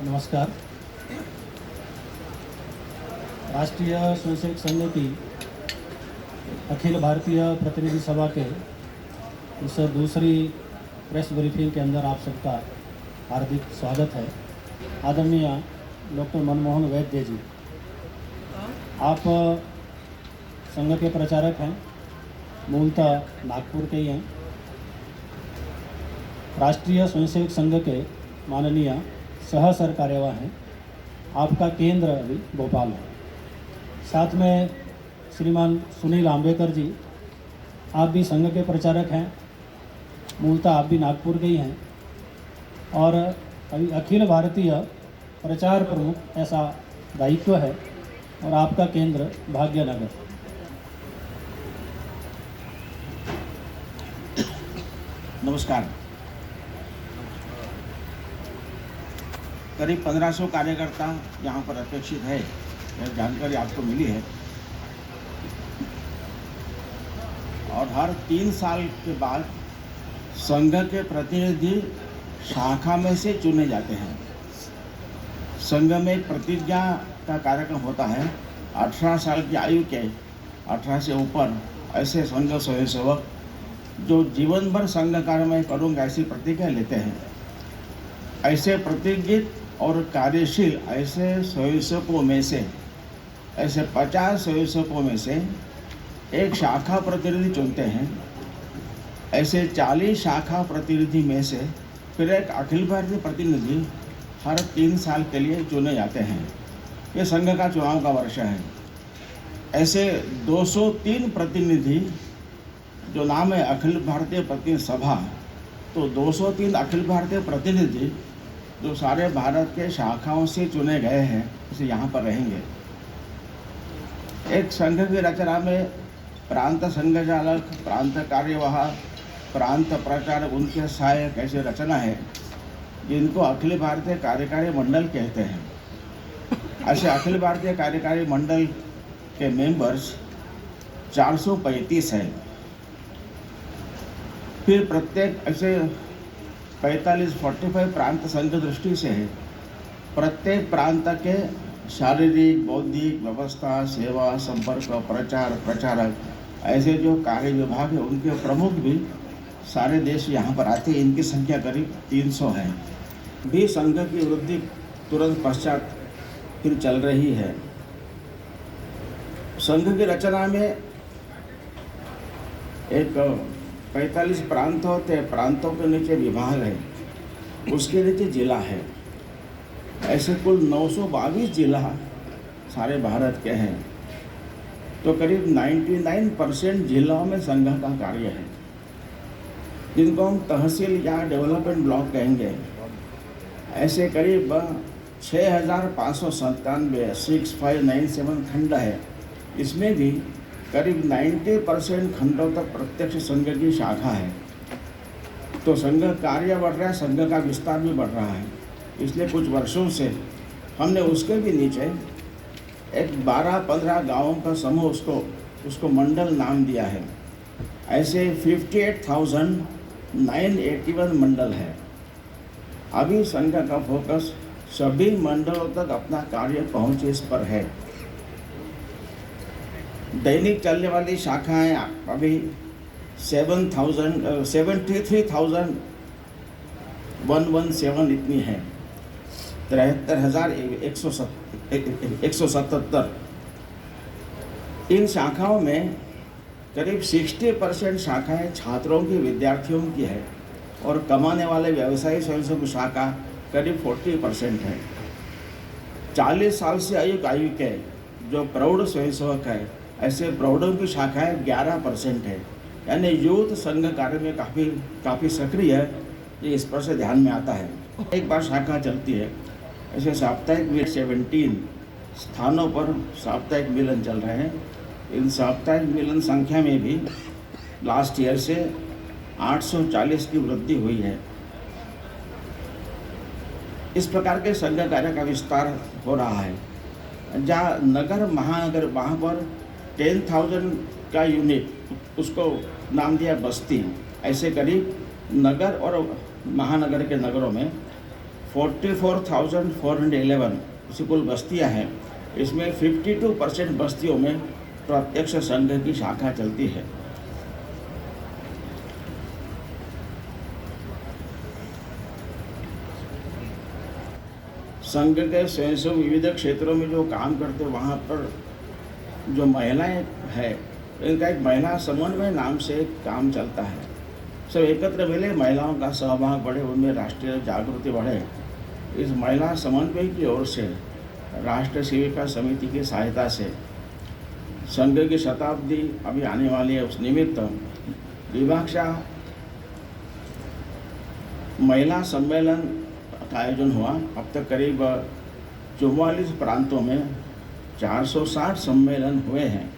नमस्कार। राष्ट्रीय स्वयंसेवक संघ की अखिल भारतीय प्रतिनिधि सभा के इस दूसरी प्रेस ब्रीफिंग के अंदर आप सबका हार्दिक स्वागत है। आदरणीय डॉक्टर मनमोहन वैद्य जी, आप संघ के प्रचारक हैं, मूलतः नागपुर के ही हैं। राष्ट्रीय स्वयंसेवक संघ के माननीय सह सरकार्यवाह हैं। आपका केंद्र अभी भोपाल है। साथ में श्रीमान सुनील आंबेकर जी, आप भी संघ के प्रचारक हैं, मूलतः आप भी नागपुर के ही हैं और अभी अखिल भारतीय प्रचार प्रमुख ऐसा दायित्व है और आपका केंद्र भाग्यनगर। नमस्कार। करीब 1500 कार्यकर्ता यहाँ पर अपेक्षित है, यह जानकारी आपको मिली है। और हर 3 साल के बाद संघ के प्रतिनिधि शाखा में से चुने जाते हैं। संघ में एक प्रतिज्ञा का कार्यक्रम होता है। 18 साल की आयु के 18 से ऊपर ऐसे संघ स्वयंसेवक जो जीवन भर संघ कार्य में करूँगा ऐसी प्रतिज्ञा लेते हैं। ऐसे प्रतिज्ञित और कार्यशील ऐसे स्वयंसेवकों में से, ऐसे 50 स्वयंसेवकों में से एक शाखा प्रतिनिधि चुनते हैं। ऐसे 40 शाखा प्रतिनिधि में से फिर एक अखिल भारतीय प्रतिनिधि हर 3 साल के लिए चुने जाते हैं। ये संघ का चुनाव का वर्ष है। ऐसे 203 प्रतिनिधि, जो नाम है अखिल भारतीय प्रतिनिधि सभा, तो 203 अखिल भारतीय प्रतिनिधि जो सारे भारत के शाखाओं से चुने गए हैं, उसे यहाँ पर रहेंगे। एक संघ की रचना में प्रांत संघचालक, प्रांत कार्यवाह, प्रांत प्रचारक, उनके सहायक ऐसी रचना है जिनको अखिल भारतीय कार्यकारी मंडल कहते हैं। ऐसे अखिल भारतीय कार्यकारी मंडल के मेंबर्स 435 हैं। फिर प्रत्येक ऐसे 45 प्रांत संघ दृष्टि से है। प्रत्येक प्रांत के शारीरिक, बौद्धिक व्यवस्था, सेवा, संपर्क, प्रचार, प्रचारक ऐसे जो कार्य विभाग है, उनके प्रमुख भी सारे देश यहाँ पर आते हैं। इनकी संख्या करीब 300 है। भी संघ की वृद्धि तुरंत पश्चात फिर चल रही है। संघ की रचना में एक 45 प्रांत होते हैं। प्रांतों के नीचे विभाग है, उसके नीचे जिला है। ऐसे कुल 922 जिला सारे भारत के हैं। तो करीब 99% जिलों में संघ का कार्य है, जिनको हम तहसील या डेवलपमेंट ब्लॉक कहेंगे। ऐसे करीब 6597 6597 खंड है। इसमें भी करीब 90% खंडों तक प्रत्यक्ष संघ की शाखा है। तो संघ कार्य बढ़ रहा है, संघ का विस्तार भी बढ़ रहा है। इसलिए कुछ वर्षों से हमने उसके भी नीचे एक 12-15 गांवों का समूह उसको मंडल नाम दिया है। ऐसे 58,981 मंडल है। अभी संघ का फोकस सभी मंडलों तक अपना कार्य पहुँचे इस पर है। दैनिक चलने वाली शाखाएं अभी 73,117 इतनी हैं। 73,177। इन शाखाओं में करीब 60% शाखाएं छात्रों की, विद्यार्थियों की है और कमाने वाले व्यवसायी स्वयंसेवक शाखा करीब 40% है। 40 साल से अधिक आयु के जो प्रौढ़ स्वयंसेवक है, ऐसे प्रौढ़ों की शाखाएं 11% है। यानी यूथ संघ कार्य में काफ़ी सक्रिय है। ये इस पर से ध्यान में आता है। एक बार शाखा चलती है। ऐसे साप्ताहिक मिलन 17 स्थानों पर साप्ताहिक मिलन चल रहे हैं। इन साप्ताहिक मिलन संख्या में भी लास्ट ईयर से 840 की वृद्धि हुई है। इस प्रकार के संघ कार्य का विस्तार हो रहा है। जहाँ नगर, महानगर, वहाँ पर 10,000 का यूनिट, उसको नाम दिया बस्ती। ऐसे करीब नगर और महानगर के नगरों में 44,411 कुल बस्तियां हैं। इसमें 52% बस्तियों में प्रत्यक्ष संघ की शाखा चलती है। संघ के स्वयंसेवक विविध क्षेत्रों में जो काम करते हैं, वहाँ पर जो महिलाएं हैं, इनका एक महिला समन्वय नाम से काम चलता है। सब एकत्र मिले, महिलाओं का सहभाग बढ़े, उनमें राष्ट्रीय जागृति बढ़े। इस महिला समन्वय की ओर से राष्ट्रीय सेविका समिति की सहायता से संघ की शताब्दी अभी आने वाली है, उस निमित्त विभाक्षा महिला सम्मेलन का आयोजन हुआ। अब तक करीब 44 प्रांतों में 460 सम्मेलन हुए हैं।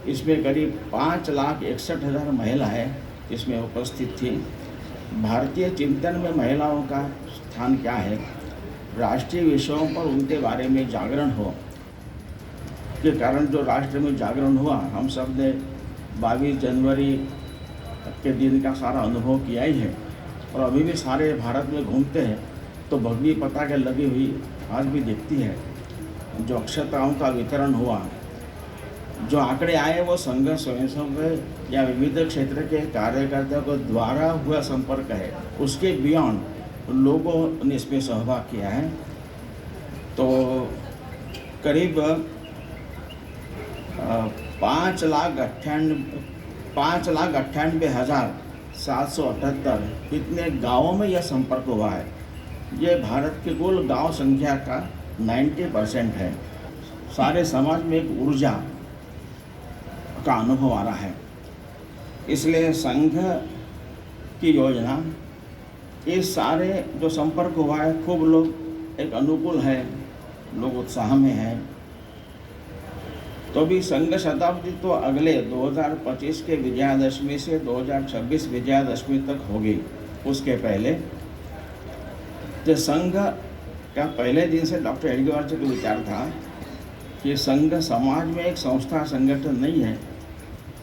इसमें करीब 5,61,000 महिलाएं इसमें उपस्थित थी। भारतीय चिंतन में महिलाओं का स्थान क्या है, राष्ट्रीय विषयों पर उनके बारे में जागरण हो के कारण जो राष्ट्र में जागरण हुआ, हम सब ने 22 जनवरी के दिन का सारा अनुभव किया ही है। और अभी भी सारे भारत में घूमते हैं तो भगवी पताके लगी हुई आज भी दिखती है। जो अक्षताओं का वितरण हुआ, जो आंकड़े आए, वो संघ स्वयंसेवक या विविध क्षेत्र के कार्यकर्ताओं के द्वारा हुआ संपर्क है। उसके बियॉन्ड लोगों ने इसमें सहभाग किया है। तो करीब 5,98,778 इतने गाँवों में यह संपर्क हुआ है। ये भारत के कुल गांव संख्या का 90% है। सारे समाज में एक ऊर्जा का अनुभव आ रहा है। इसलिए संघ की योजना, ये सारे जो संपर्क हुआ है, खूब लोग एक अनुकूल है, लोग उत्साह में हैं। तो भी संघ शताब्दी तो अगले 2025 के विजयादशमी से 2026 विजयादशमी तक होगी। उसके पहले तो संघ का पहले दिन से डॉक्टर एडगवार्ड का विचार था कि संघ समाज में एक संस्था संगठन नहीं है,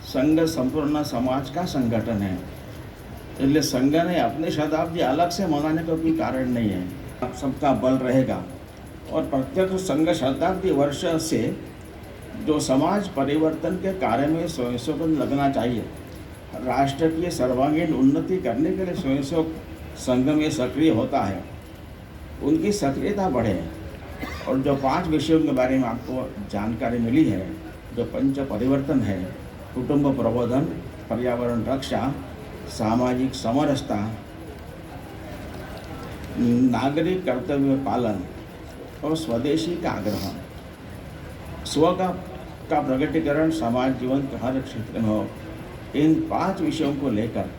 संघ संपूर्ण समाज का संगठन है। इसलिए संघ ने अपनी शताब्दी अलग से मनाने का कोई कारण नहीं है। सबका बल रहेगा और प्रत्येक संघ शताब्दी वर्ष से जो समाज परिवर्तन के कार्य में स्वयंसेवक लगना चाहिए, राष्ट्र की सर्वांगीण उन्नति करने के लिए स्वयंसेवक संघ में सक्रिय होता है, उनकी सक्रियता बढ़े। और जो 5 विषयों के बारे में आपको जानकारी मिली है, जो पंच परिवर्तन है, कुटुंब प्रबोधन, पर्यावरण रक्षा, सामाजिक समरसता, नागरिक कर्तव्य पालन और स्वदेशी का आग्रह, स्व का प्रगटीकरण समाज जीवन के हर क्षेत्र में हो, इन 5 विषयों को लेकर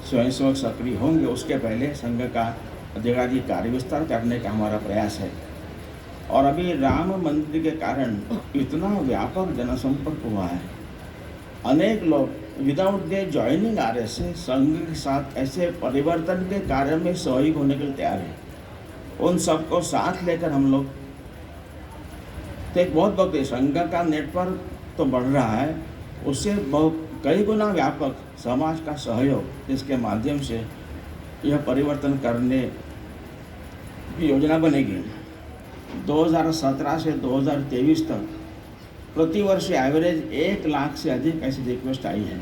स्वयंसेवक सक्रिय होंगे। उसके पहले संघ का अधिकाधिक कार्य विस्तार करने का हमारा प्रयास है। और अभी राम मंदिर के कारण इतना व्यापक जनसंपर्क हुआ है। अनेक लोग विदाउट दे ज्वाइनिंग आरएसएस संघ के साथ ऐसे परिवर्तन के कार्य में सहयोगी होने के लिए तैयार है। उन सबको साथ लेकर हम लोग तो एक बहुत संघ का नेटवर्क तो बढ़ रहा है, उससे बहुत कई गुना व्यापक समाज का सहयोग, जिसके माध्यम से यह परिवर्तन करने की योजना बनेगी। 2017 से 2023 तक प्रतिवर्ष एवरेज 1 लाख से अधिक ऐसी रिक्वेस्ट आई है।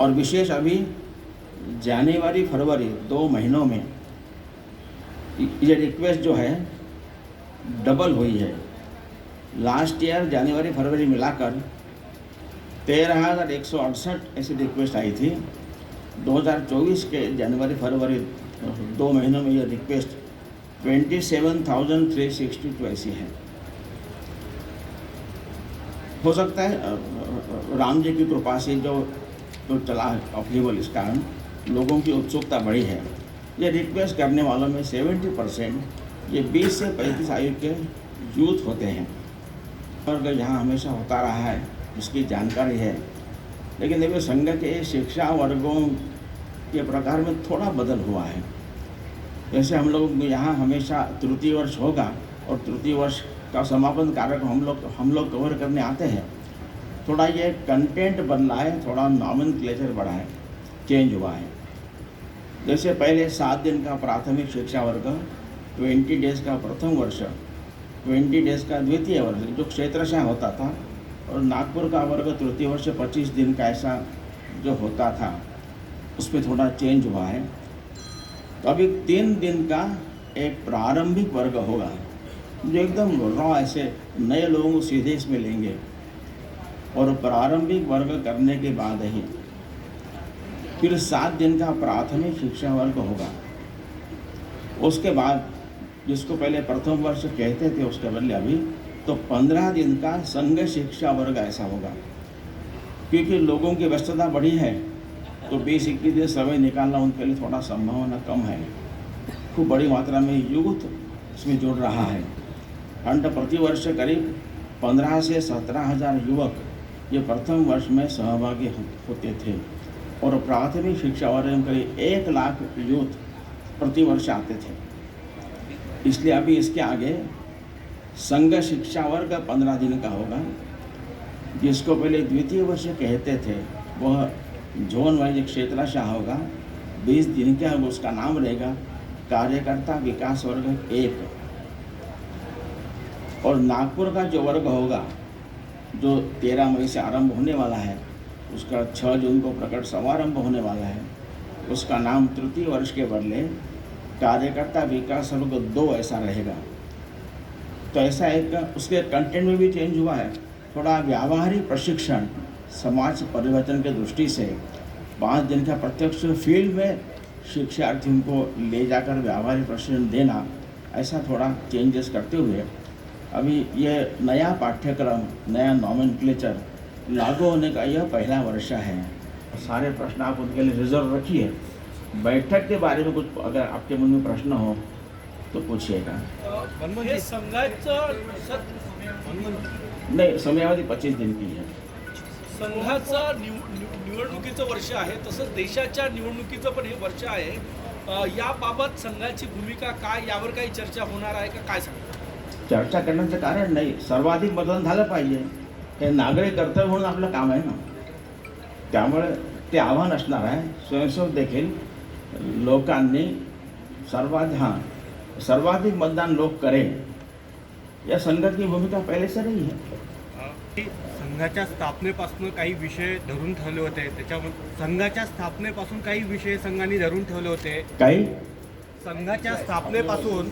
और विशेष अभी जनवरी फरवरी 2 महीनों में ये रिक्वेस्ट जो है डबल हुई है। लास्ट ईयर जनवरी फरवरी मिलाकर 13,168 ऐसी रिक्वेस्ट आई थी। 2024 के जनवरी फरवरी 2 महीनों में ये रिक्वेस्ट 27,362 ऐसी है। हो सकता है राम जी की कृपा से जो चला अप्लीवल, इस कारण लोगों की उत्सुकता बढ़ी है। ये रिक्वेस्ट करने वालों में 70% ये 20 से 35 आयु के यूथ होते हैं। और यहाँ हमेशा होता रहा है, इसकी जानकारी है। लेकिन देखिए संघ के शिक्षा वर्गों के प्रकार में थोड़ा बदल हुआ है। जैसे हम लोग यहाँ हमेशा तृतीय वर्ष होगा और तृतीय वर्ष का समापन कार्यक्रम हम लोग कवर करने आते हैं। थोड़ा ये कंटेंट बदला है, थोड़ा नॉमेनक्लेचर बढ़ा है, चेंज हुआ है। जैसे पहले 7 दिन का प्राथमिक शिक्षा वर्ग, 20 डेज का प्रथम वर्ष, 20 डेज का द्वितीय वर्ष जो क्षेत्रशः होता था, और नागपुर का वर्ग तृतीय वर्ष 25 दिन का ऐसा जो होता था, उसमें थोड़ा चेंज हुआ है। तो अभी 3 दिन का एक प्रारंभिक वर्ग होगा जो एकदम रॉ ऐसे नए लोगों को सीधे इसमें लेंगे, और प्रारंभिक वर्ग करने के बाद ही फिर 7 दिन का प्राथमिक शिक्षा वर्ग होगा। उसके बाद जिसको पहले प्रथम वर्ष कहते थे उसके बदले अभी तो 15 दिन का संघ शिक्षा वर्ग ऐसा होगा, क्योंकि लोगों की व्यस्तता बढ़ी है तो 20-21 दिन समय निकालना उनके लिए थोड़ा संभावना कम है। खूब बड़ी मात्रा में यूथ इसमें जुड़ रहा है। अंत प्रतिवर्ष करीब 15 से 17,000 युवक ये प्रथम वर्ष में सहभागी होते थे, और प्राथमिक शिक्षा वर्ग में करीब 1 लाख यूथ प्रतिवर्ष आते थे। इसलिए अभी इसके आगे संघ शिक्षा वर्ग 15 दिन का होगा, जिसको पहले द्वितीय वर्ष कहते थे वह जोन वाइज क्षेत्रशः होगा। 20 दिन का उसका नाम रहेगा कार्यकर्ता विकास वर्ग 1। और नागपुर का जो वर्ग होगा जो 13 मई से आरंभ होने वाला है, उसका 6 जून को प्रकट समारंभ होने वाला है, उसका नाम तृतीय वर्ष के बदले कार्यकर्ता विकास वर्ग 2 ऐसा रहेगा। तो ऐसा एक उसके कंटेंट में भी चेंज हुआ है। थोड़ा व्यावहारिक प्रशिक्षण समाज परिवर्तन के दृष्टि से 5 दिन का प्रत्यक्ष फील्ड में शिक्षार्थियों को ले जाकर व्यावहारिक प्रशिक्षण देना, ऐसा थोड़ा चेंजेस करते हुए अभी ये नया पाठ्यक्रम, नया नॉमेनक्लेचर लागू होने का यह पहला वर्ष है। सारे प्रश्न आप उनके लिए रिजर्व रखिए। बैठक के बारे में कुछ अगर आपके मन में प्रश्न हो तो पूछिएगा। हे संघाचं नहीं, समयावधि 25 दिन की है। संघाचं निवडणुकीचं वर्ष आहे, तसंच देशाच्या निवडणुकीचं पण हे वर्ष आहे। याबाबत संघाची भूमिका काय, यावर काही चर्चा होणार आहे का, काय सांगता? चर्चा करण्याचं कारण नाही, सर्वाधिक मतदान झालं पाहिजे हे नागरिक कर्तव्य म्हणून आपलं काम आहे ना, त्यामुळे ते आव्हान असणार आहे। स्वयंसेवक देखील लोकांनी सर्वाधिक मतदान लोक करें, या संघाची भूमिका पहले से रही है। संघाच्या स्थापनेपासून काही विषय धरून ठेवले होते, त्याच्यामध्ये संघाच्या स्थापनेपासून काही विषय संघाने धरून ठेवले होते। काही संघाच्या स्थापनेपासून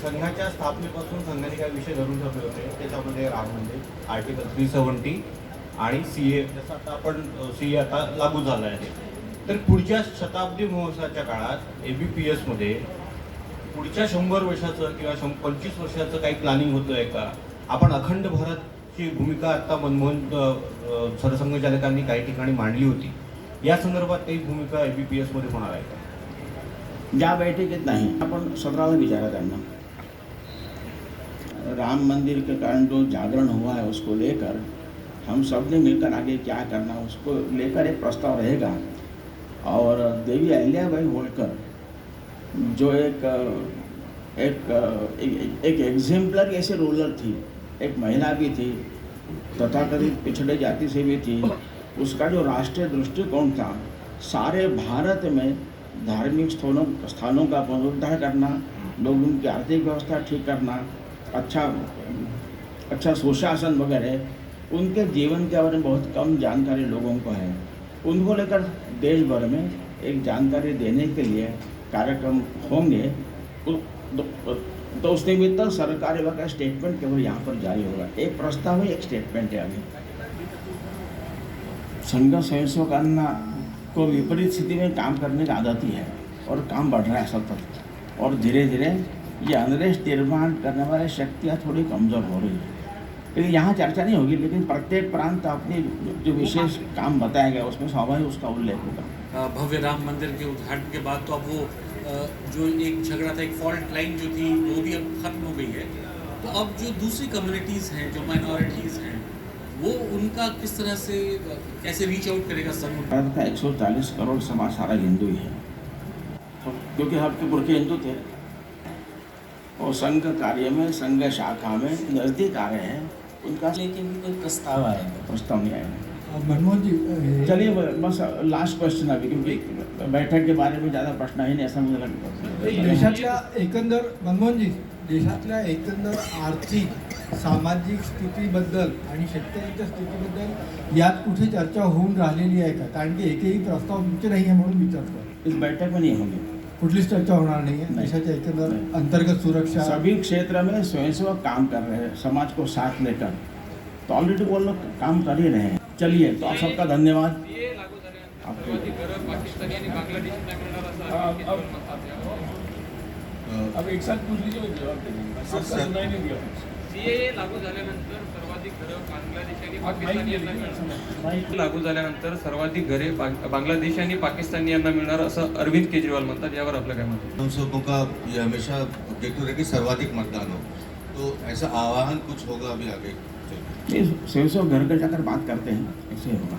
संघाने काही विषय धरून ठेवले होते, त्याच्यामध्ये राम मंदिर, आर्टिकल 370 आणि सीए, जसं आता आपण सीए आता लागू झाला आहे, तर पुढच्या शताब्दी महोत्सवाच्या काळात ABPS मध्ये पुढच्या 100 वर्षाचं किंवा 25 वर्षाचं काही प्लॅनिंग होतं आहे का? आपण अखंड भारतची भूमिका आता मनमोहन सरसंघचालकांनी काही ठिकाणी मांडली होती, या संदर्भात काही भूमिका ABPS मध्ये होणार आहे का? या बैठकीत नहीं, अपन 17 विचारा करना। राम मंदिर के कारण जो जागरण हुआ है उसको लेकर हम सब ने मिलकर आगे क्या करना उसको लेकर एक प्रस्ताव रहेगा। और देवी अहिल्याबाई होलकर जो एक एग्जाम्पलर ऐसे रूलर थी, एक महिला भी थी, तथाकथित पिछड़े जाति से भी थी, उसका जो राष्ट्रीय दृष्टिकोण था सारे भारत में धार्मिक स्थानों का पुनरुद्धार करना, लोगों की आर्थिक व्यवस्था ठीक करना, अच्छा सुशासन वगैरह, उनके जीवन के बारे में बहुत कम जानकारी लोगों को है। उनको लेकर देश भर में एक जानकारी देने के लिए कार्यक्रम होंगे। तो उस निमित्त सरकारी का स्टेटमेंट केवल यहाँ पर जारी होगा। एक प्रस्ताव है, एक स्टेटमेंट है। अभी संघ स्वयंसेवकांना को विपरीत स्थिति में काम करने की आदत ही है और काम बढ़ रहा है सतत, और धीरे धीरे ये अनरेस्ट निर्माण करने वाली शक्तियाँ थोड़ी कमज़ोर हो रही है। लेकिन यहाँ चर्चा नहीं होगी, लेकिन प्रत्येक प्रांत अपनी जो विशेष काम बताया गया उसमें स्वाभाविक उसका उल्लेख होगा। भव्य राम मंदिर के उद्घाटन के बाद तो अब वो जो एक झगड़ा था, एक फॉल्ट लाइन जो थी, वो भी अब खत्म हो गई है। तो अब जो दूसरी कम्युनिटीज़ हैं, जो माइनॉरिटीज़ हैं, वो उनका किस तरह से कैसे रीच आउट करेगा संघ? भारत का 140 करोड़ समाज सारा हिंदू ही है, क्योंकि आपके पुरखे हिंदू थे और संघ कार्य में, संघ शाखा में नज़दीक आ रहे हैं, उनका लेकिन भी कोई प्रस्ताव आएगा? प्रस्ताव नहीं आएगा। मनमोहन जी चलिए बस लास्ट क्वेश्चन अभी, क्योंकि बैठक के बारे में ज़्यादा प्रश्न ही नहीं, ऐसा मुझे लगता है। देशातल्या एकंदर मनमोहन जी देशातल्या एकंदर आर्थिक सामाजिक स्थितीबद्दल आणि शेतकऱ्यांच्या स्थितीबद्दल यात कुठे चर्चा होऊन राहिलेली आहे का? कारण की एकही प्रस्ताव तुमचे नाही आहे म्हणून विचारतो. इस बैठक में नहीं होंगे, कुठलीच चर्चा होणार नाही आहे. नाही. देशाच्या एकंदर नाही. अंतर्गत सुरक्षा सभी क्षेत्र में स्वयंसेवक काम कर रहे हैं, समाज को साथ लेकर, तो ऑलरेडी वो लोग काम कर ही रहे हैं. चलिए, तो आप सबका धन्यवाद. अब एक साथ पूछ लीजिए, जवाब देंगे. आपका सुनाई नहीं दिया. सीएए लागू झाल्यानंतर सर्वाधिक घरं बांगलादेश आणि पाकिस्तानियांना मिळणार. लागू झाल्यानंतर सर्वाधिक घरे बांगलादेश आणि पाकिस्तानियांना मिळणार असं अरविंद केजरीवाल म्हणतात. यावर आपलं काय मत आहे? हम सबों का ये हमेशा ऑब्जेक्टिव है कि सर्वाधिक मतदान हो, तो ऐसा आह्वान कुछ होगा अभी आगे? स्वयंसेवक घर घर जाकर बात करते हैं, ऐसे होगा.